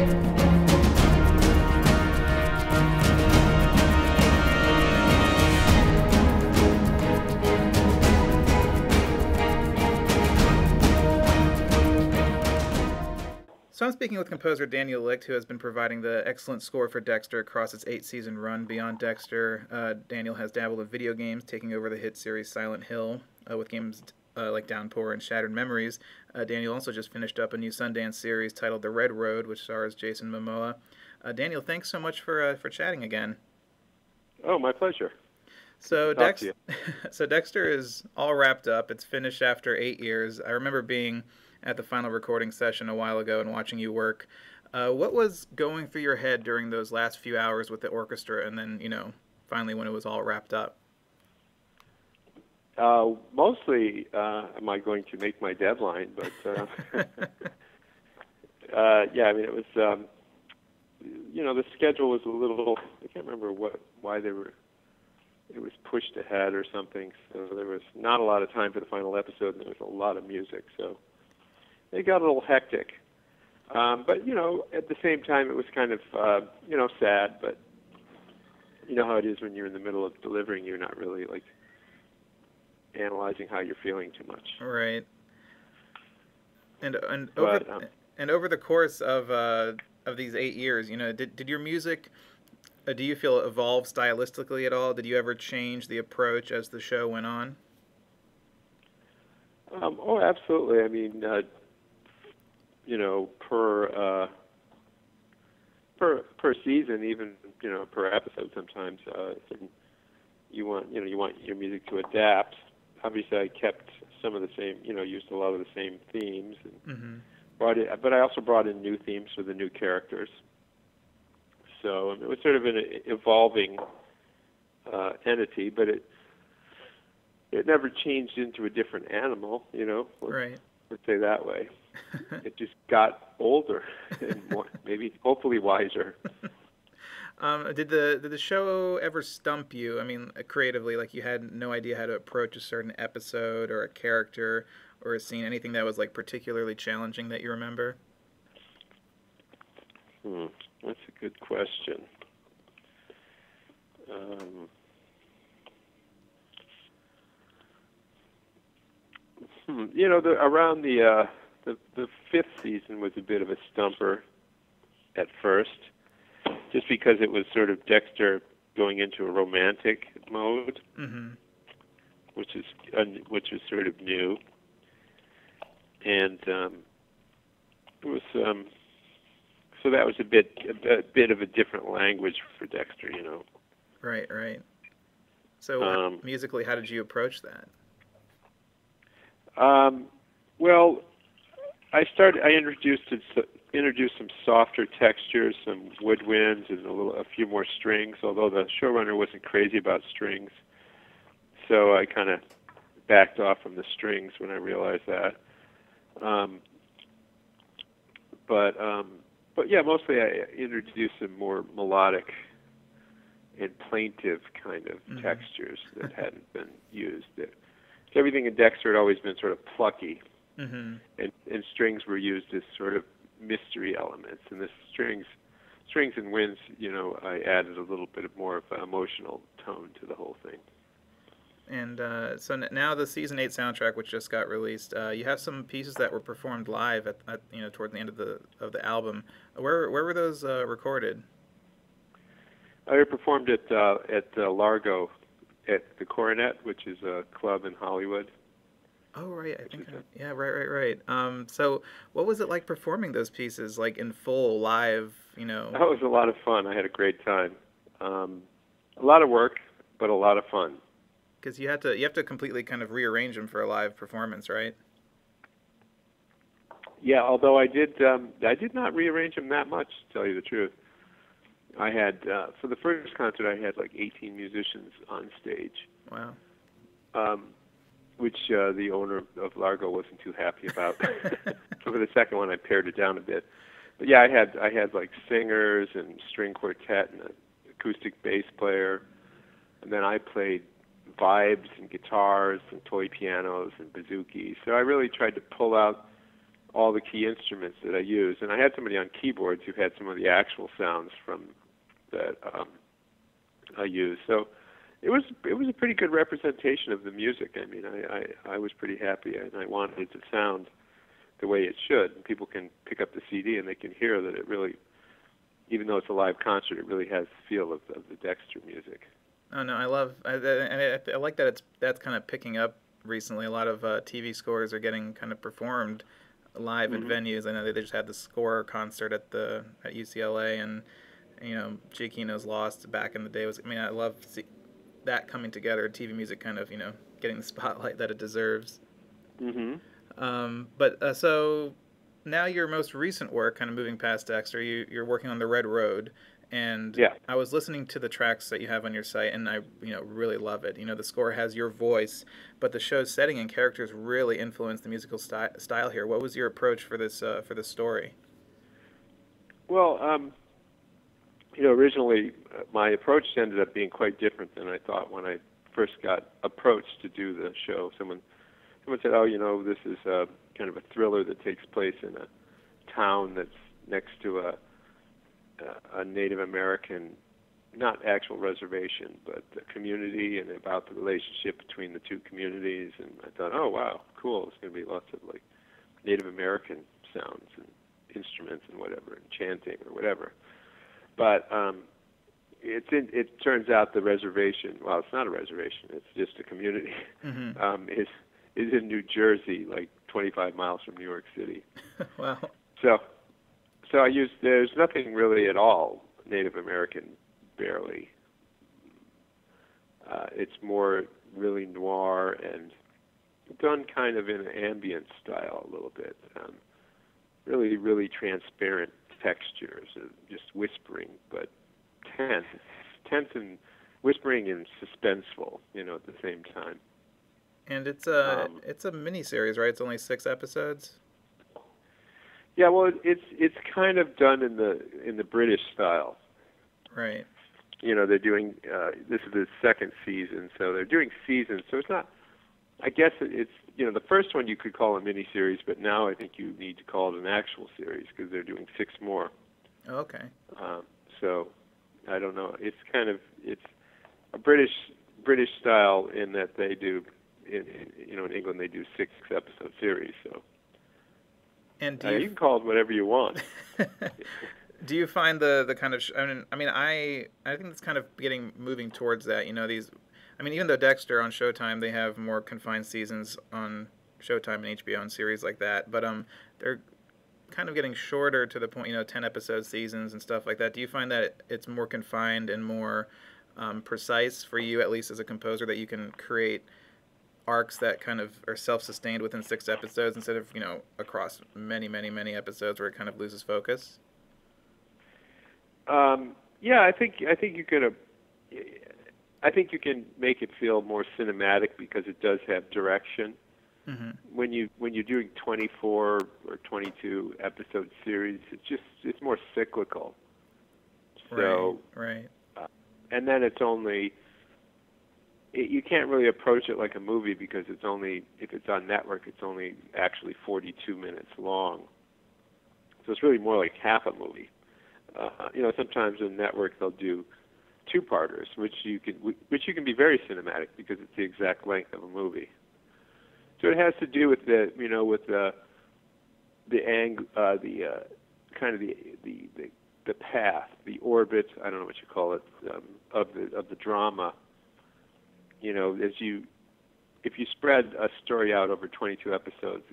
So I'm speaking with composer Daniel Licht, who has been providing the excellent score for Dexter across its 8-season run. Beyond Dexter, Daniel has dabbled in video games, taking over the hit series Silent Hill with games like Downpour and Shattered Memories. Daniel also just finished up a new Sundance series titled The Red Road, which stars Jason Momoa. Daniel, thanks so much for chatting again. Oh, my pleasure. So Dexter is all wrapped up. It's finished after 8 years. I remember being at the final recording session a while ago and watching you work. What was going through your head during those last few hours with the orchestra, and then finally when it was all wrapped up? Mostly, am I going to make my deadline? But yeah, I mean, it was the schedule was a little. I can't remember why they were. It was pushed ahead or something, so there was not a lot of time for the final episode, and there was a lot of music, so it got a little hectic. But, at the same time, it was kind of, sad, but you know how it is when you're in the middle of delivering, you're not really, analyzing how you're feeling too much. Right. And over the course of these 8 years, did your music, do you feel evolve stylistically at all? Did you ever change the approach as the show went on? Oh, absolutely. I mean, per season, even per episode, sometimes you want your music to adapt. Obviously, I kept some of the same, used a lot of the same themes, and but I also brought in new themes for the new characters. So it was sort of an evolving entity, but it never changed into a different animal, Right. Let's say that way. It just got older and more, maybe hopefully wiser. Did the show ever stump you? I mean, creatively, like you had no idea how to approach a certain episode or a character or a scene, anything that was particularly challenging that you remember? That's a good question. Around the fifth season was a bit of a stumper at first, just because it was sort of Dexter going into a romantic mode, which is sort of new, and it was so that was a bit of a different language for Dexter, Right. So musically, how did you approach that? Well, I introduced some softer textures, some woodwinds, and a few more strings. Although the showrunner wasn't crazy about strings, so I kind of backed off from the strings when I realized that. But yeah, mostly I introduced some more melodic and plaintive kind of textures that hadn't been used. Everything in Dexter had always been sort of plucky, and strings were used as sort of mystery elements. And the strings and winds, I added a little bit more of an emotional tone to the whole thing. And so now the season 8 soundtrack, which just got released, you have some pieces that were performed live at toward the end of the album. Where were those recorded? I performed at Largo, at the Coronet, which is a club in Hollywood. Oh, right. Yeah, right. So what was it like performing those pieces, in full, live, That was a lot of fun. I had a great time. A lot of work, but a lot of fun. Because you have to completely kind of rearrange them for a live performance, right? Yeah, although I did not rearrange them that much, to tell you the truth. I had, for the first concert, I had 18 musicians on stage. Wow. Which the owner of Largo wasn't too happy about. So for the second one, I pared it down a bit. But yeah, I had singers and string quartet and an acoustic bass player, and then I played vibes and guitars and toy pianos and bouzouki. So I really tried to pull out all the key instruments that I use. And I had somebody on keyboards who had some of the actual sounds from that I use. So it was a pretty good representation of the music. I mean, I was pretty happy, and I wanted it to sound the way it should. And people can pick up the CD and they can hear that it really, even though it's a live concert, it really has the feel of the Dexter music. Oh no, I like that that's kind of picking up recently. A lot of TV scores are getting kind of performed live in venues. I know they just had the score concert at UCLA, and Giacchino's Lost back in the day was. I mean, I love that coming together. TV music kind of getting the spotlight that it deserves. But so now your most recent work, kind of moving past Dexter, you're working on The Red Road. And yeah. I was listening to the tracks that you have on your site, and I really love it. The score has your voice, but the show's setting and characters really influence the musical style here. What was your approach for this story? Well, originally my approach ended up being quite different than I thought when I first got approached to do the show. Someone said, "Oh, this is kind of a thriller that takes place in a town that's next to a Native American, not actual reservation, but a community, and about the relationship between the two communities." And I thought, oh wow, cool, there's going to be lots of like Native American sounds and instruments and whatever, and chanting or whatever. But it turns out the reservation, well, it's not a reservation, it's just a community, is in New Jersey, like 25 miles from New York City. Wow. So there's nothing really at all Native American, barely. It's more really noir and done kind of in an ambient style a little bit. Really, really transparent textures, just whispering, but tense and whispering and suspenseful, at the same time. And it's a mini-series, right? It's only 6 episodes? Yeah, well, it's kind of done in the British style. Right. They're doing this is the second season, so they're doing seasons. So it's not. I guess it's the first one you could call a miniseries, but now I think you need to call it an actual series because they're doing 6 more. Okay. So I don't know. It's a British style in that they do in England they do 6 episode series. So. And you can call it whatever you want. Do you find the kind of I think it's kind of moving towards that. Even though Dexter on Showtime, they have more confined seasons on Showtime and HBO and series like that, but they're kind of getting shorter to the point, 10 episode seasons and stuff like that. Do you find that it's more confined and more precise for you, at least as a composer, that you can create arcs that kind of are self-sustained within 6 episodes instead of across many episodes where it kind of loses focus? Yeah, I think you can. I think you can make it feel more cinematic because it does have direction. When you're doing 24 or 22 episode series, it's more cyclical. So right. And then it's only. You can't really approach it like a movie because it's only, if it's on network, it's only actually 42 minutes long. So it's really more like half a movie. Sometimes in network they'll do 2-parters, which you can be very cinematic because it's the exact length of a movie. So it has to do with the path, the orbit, I don't know what you call it, of the drama. If you spread a story out over 22 episodes,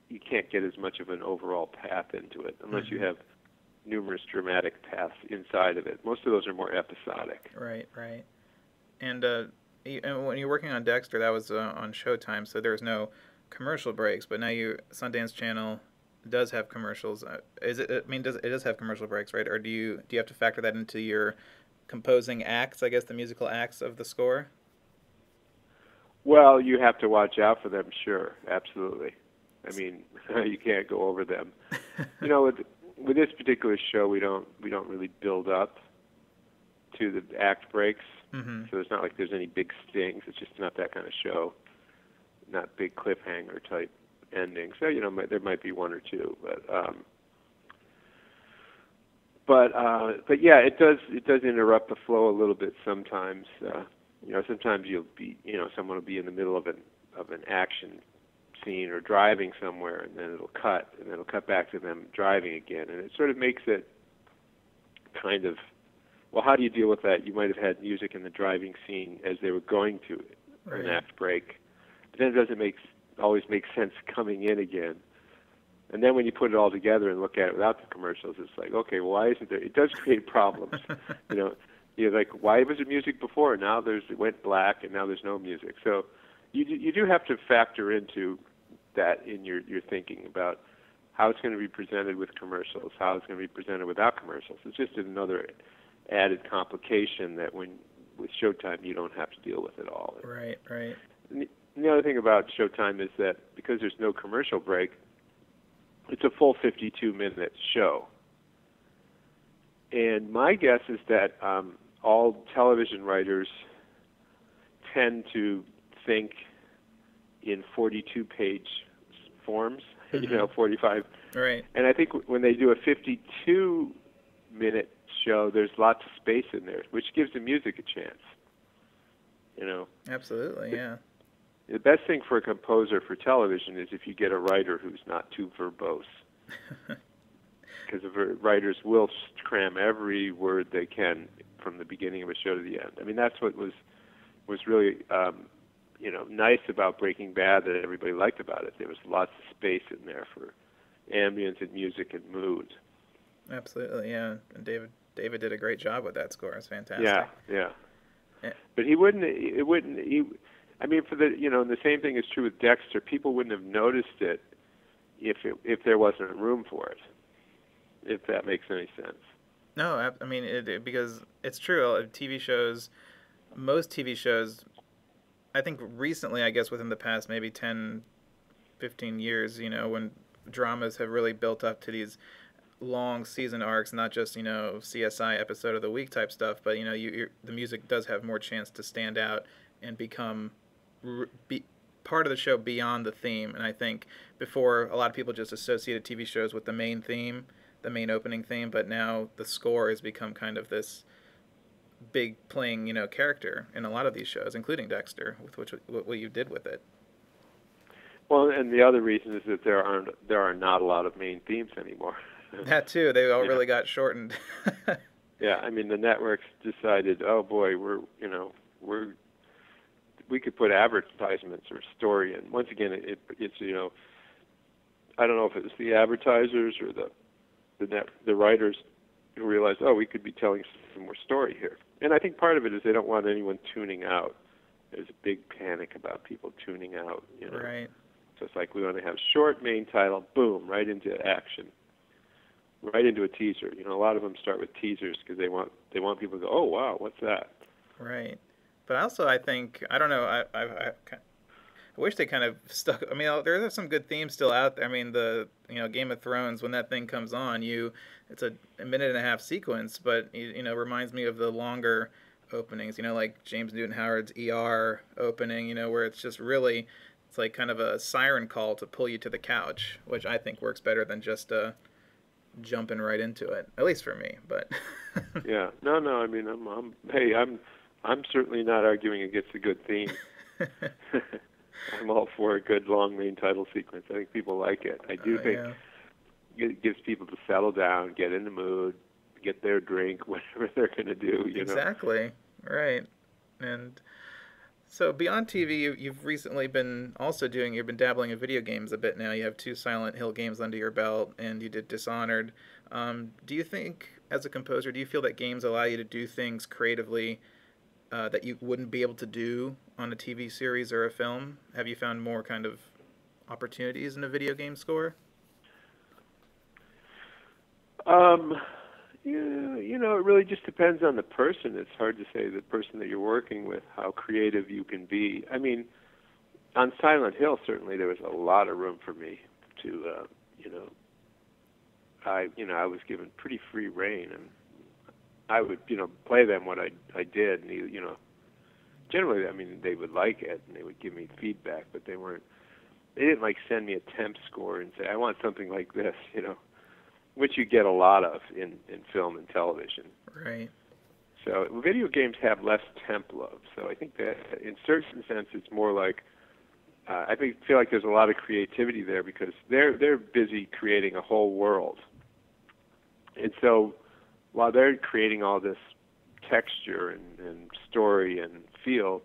you can't get as much of an overall path into it unless you have numerous dramatic paths inside of it. Most of those are more episodic. Right. And when you're working on Dexter, that was on Showtime, so there was no commercial breaks. But now Sundance Channel does have commercials. Does it have commercial breaks, right? Or do you have to factor that into your composing acts, I guess, the musical acts of the score? Well, you have to watch out for them, sure, absolutely. I mean, you can't go over them. With this particular show, we don't really build up to the act breaks. So it's not like there's any big stings. It's just not that kind of show, not big cliffhanger type ending. So there might be one or two, but yeah, it does interrupt the flow a little bit sometimes. Sometimes someone will be in the middle of an action scene or driving somewhere, and then it'll cut back to them driving again, and it sort of makes it kind of, well, how do you deal with that? You might have had music in the driving scene as they were going to an act break, but then it doesn't always make sense coming in again. And then when you put it all together and look at it without the commercials, it's like, okay, well, why isn't there? It does create problems. You're like, why was there music before? Now it went black, and now there's no music. So you do have to factor into that in your thinking about how it's going to be presented with commercials, how it's going to be presented without commercials. It's just another added complication that with Showtime you don't have to deal with at all. Right. And the other thing about Showtime is that because there's no commercial break, it's a full 52-minute show. And my guess is that all television writers tend to think in 42-page forms, 45. Right. And I think when they do a 52-minute show, there's lots of space in there, which gives the music a chance. Absolutely, yeah. The best thing for a composer for television is if you get a writer who's not too verbose. Because the writers will cram every word they can from the beginning of a show to the end. I mean, that's what was really nice about Breaking Bad that everybody liked about it. There was lots of space in there for ambience and music and mood. Absolutely, yeah. And David did a great job with that score. It's fantastic. Yeah. But he wouldn't. I mean, the same thing is true with Dexter. People wouldn't have noticed it if there wasn't room for it. If that makes any sense. No, I mean, because it's true. Most TV shows, I think recently, I guess within the past maybe 10, 15 years, when dramas have really built up to these long season arcs, not just CSI episode of the week type stuff, but the music does have more chance to stand out and become part of the show beyond the theme. And I think before, a lot of people just associated TV shows with the main theme, the main opening theme, but now the score has become kind of this big playing character in a lot of these shows, including Dexter, with what you did with it. Well, and the other reason is that there are not a lot of main themes anymore. That too, they all really got shortened. Yeah, I mean the networks decided, oh boy, we could put advertisements or story in. Once again, it's I don't know if it was the advertisers or the writers who realized, oh, we could be telling some more story here. And I think part of it is they don't want anyone tuning out. There's a big panic about people tuning out. Right. So it's like we want to have short main title, boom, right into action, right into a teaser. A lot of them start with teasers because they want people to go, oh wow, what's that? Right. But also, I think, I don't know, I wish they kind of stuck. I mean, there are some good themes still out there. I mean, the Game of Thrones, when that thing comes on, it's a minute and a half sequence, but reminds me of the longer openings. Like James Newton Howard's ER opening. Where it's just really, it's like kind of a siren call to pull you to the couch, which I think works better than just jumping right into it. At least for me, but. Yeah. No. I mean, I'm certainly not arguing against a good theme. I'm all for a good long main title sequence. I think people like it. I do think it gives people to settle down, get in the mood, get their drink, whatever they're going to do. Exactly. Right. And so beyond TV, you've recently been you've been dabbling in video games a bit now. You have 2 Silent Hill games under your belt, and you did Dishonored. Do you think, as a composer, do you feel that games allow you to do things creatively that you wouldn't be able to do on a TV series or a film? Have you found more kind of opportunities in a video game score? It really just depends on the person. It's hard to say the person that you're working with, how creative you can be. I mean, on Silent Hill, certainly there was a lot of room for me to, I was given pretty free rein, and I would, play them what I did, and generally, I mean, they would like it and they would give me feedback, but they they didn't like send me a temp score and say I want something like this, you know, which you get a lot of in film and television. Right. So video games have less temp love. So I think that in certain sense it's more like feel like there's a lot of creativity there because they're busy creating a whole world. And so while they're creating all this texture and story and feel,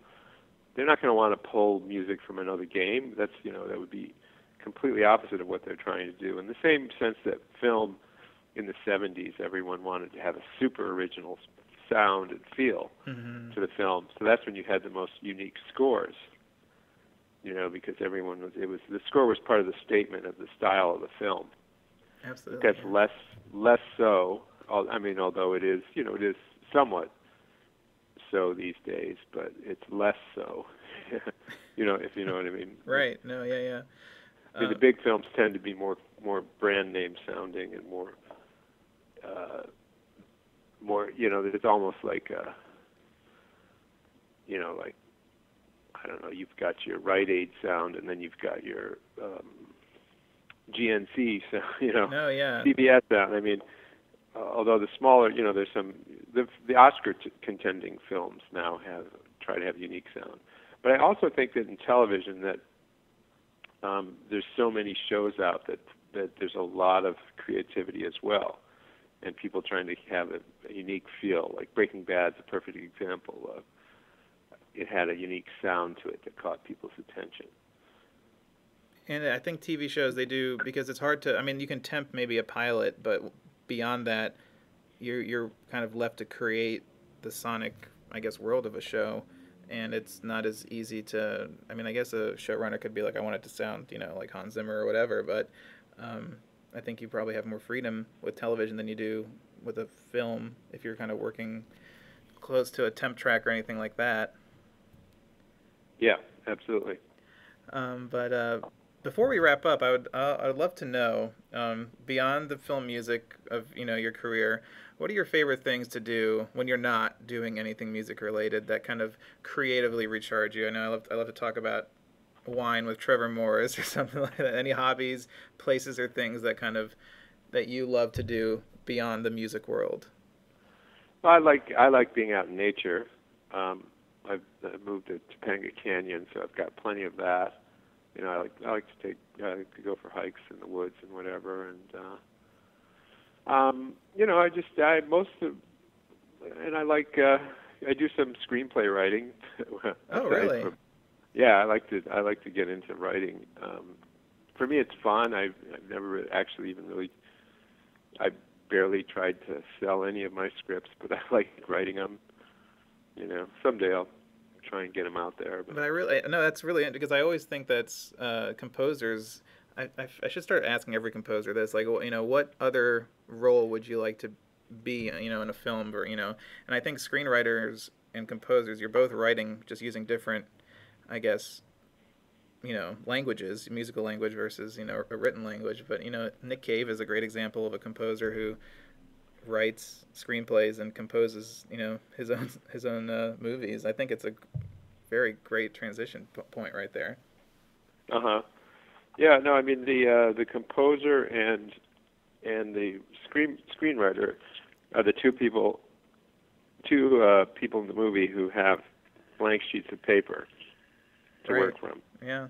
they're not going to want to pull music from another game. That's, you know, that would be completely opposite of what they're trying to do. In the same sense that film in the 70s, everyone wanted to have a super original sound and feel to the film. So that's when you had the most unique scores, you know, because the score was part of the statement of the style of the film. Absolutely. That's less so. I mean, although it is, you know, it is somewhat so these days, but it's less so. You know, if you know what I mean. Right. No. Yeah. I mean, the big films tend to be more brand name sounding and more, you know, it's almost like, you know, like, I don't know, you've got your Rite Aid sound and then you've got your GNC sound, you know, CBS sound. I mean, although the smaller, you know, there's the Oscar contending films now try to have unique sound. But I also think that in television that there's so many shows out that there's a lot of creativity as well, and people trying to have a unique feel. Like Breaking Bad's a perfect example of it had a unique sound to it that caught people's attention. And I think TV shows, they do, because it's hard to, I mean, you can temp maybe a pilot, but beyond that, you're kind of left to create the sonic, I guess, world of a show, and it's not as easy to, I mean, I guess a showrunner could be like, I want it to sound, you know, like Hans Zimmer or whatever, but I think you probably have more freedom with television than you do with a film if you're kind of working close to a temp track or anything like that. Yeah, absolutely. But before we wrap up, I'd love to know, beyond the film music of, you know, your career, what are your favorite things to do when you're not doing anything music related that kind of creatively recharge you? I know I love to talk about wine with Trevor Morris or something like that. Any hobbies, places, or things that you love to do beyond the music world? Well, I like being out in nature. I've moved to Topanga Canyon, so I've got plenty of that. You know, I like to go for hikes in the woods and whatever, and you know, I do some screenplay writing. Oh, really? Yeah, I like to get into writing. For me, it's fun. I've never actually even really. I barely tried to sell any of my scripts, but I like writing them. You know, someday I'll try and get them out there. But that's really, because I always think that's composers. I should start asking every composer this, like, well, you know, what other role would you like to be, you know, in a film, or, you know, and I think screenwriters and composers, you're both writing just using different, I guess, you know, languages, musical language versus, you know, a written language. But, you know, Nick Cave is a great example of a composer who writes screenplays and composes, you know, his own movies. I think it's a very great transition point right there. Yeah, no, I mean the composer and the screenwriter are the two people in the movie who have blank sheets of paper to work from. Yeah.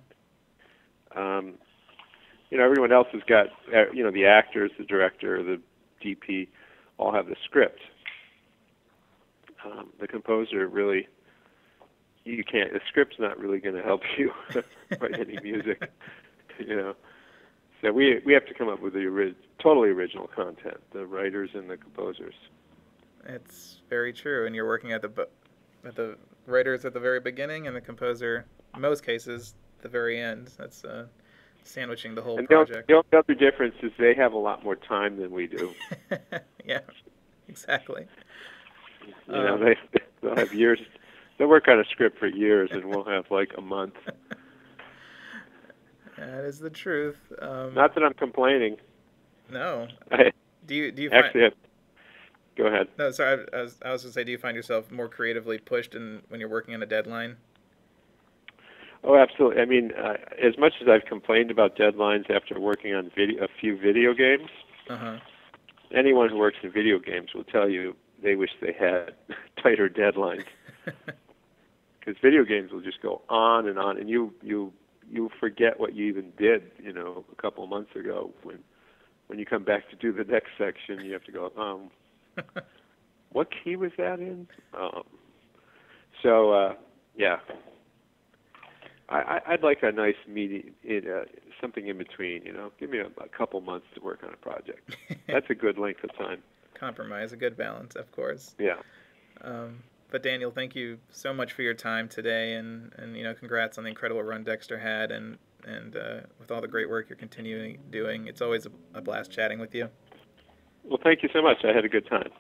You know, everyone else has got, you know, the actors, the director, the DP, all have the script. The composer really, the script's not really going to help you write any music, you know. So we have to come up with the totally original content, the writers and the composers. It's very true, and you're working at the writers at the very beginning and the composer, in most cases, the very end. That's sandwiching the whole project. The only other difference is they have a lot more time than we do. Yeah, exactly. You know, they'll have years. They'll work on a script for years, and we'll have like a month. That is the truth. Not that I'm complaining. No. Do you actually? Go ahead. No, sorry. I was going to say, do you find yourself more creatively pushed when you're working on a deadline? Oh, absolutely. I mean, as much as I've complained about deadlines after working on a few video games, Uh-huh. anyone who works in video games will tell you they wish they had tighter deadlines. Because video games will just go on, and you forget what you even did, a couple of months ago. When you come back to do the next section, you have to go, what key was that in? Yeah. I'd like a nice medium, something in between. Give me a couple months to work on a project. That's a good length of time. Compromise, a good balance, of course. Yeah. But Daniel, thank you so much for your time today, and congrats on the incredible run Dexter had, and with all the great work you're continuing doing. It's always a blast chatting with you. Well, thank you so much. I had a good time.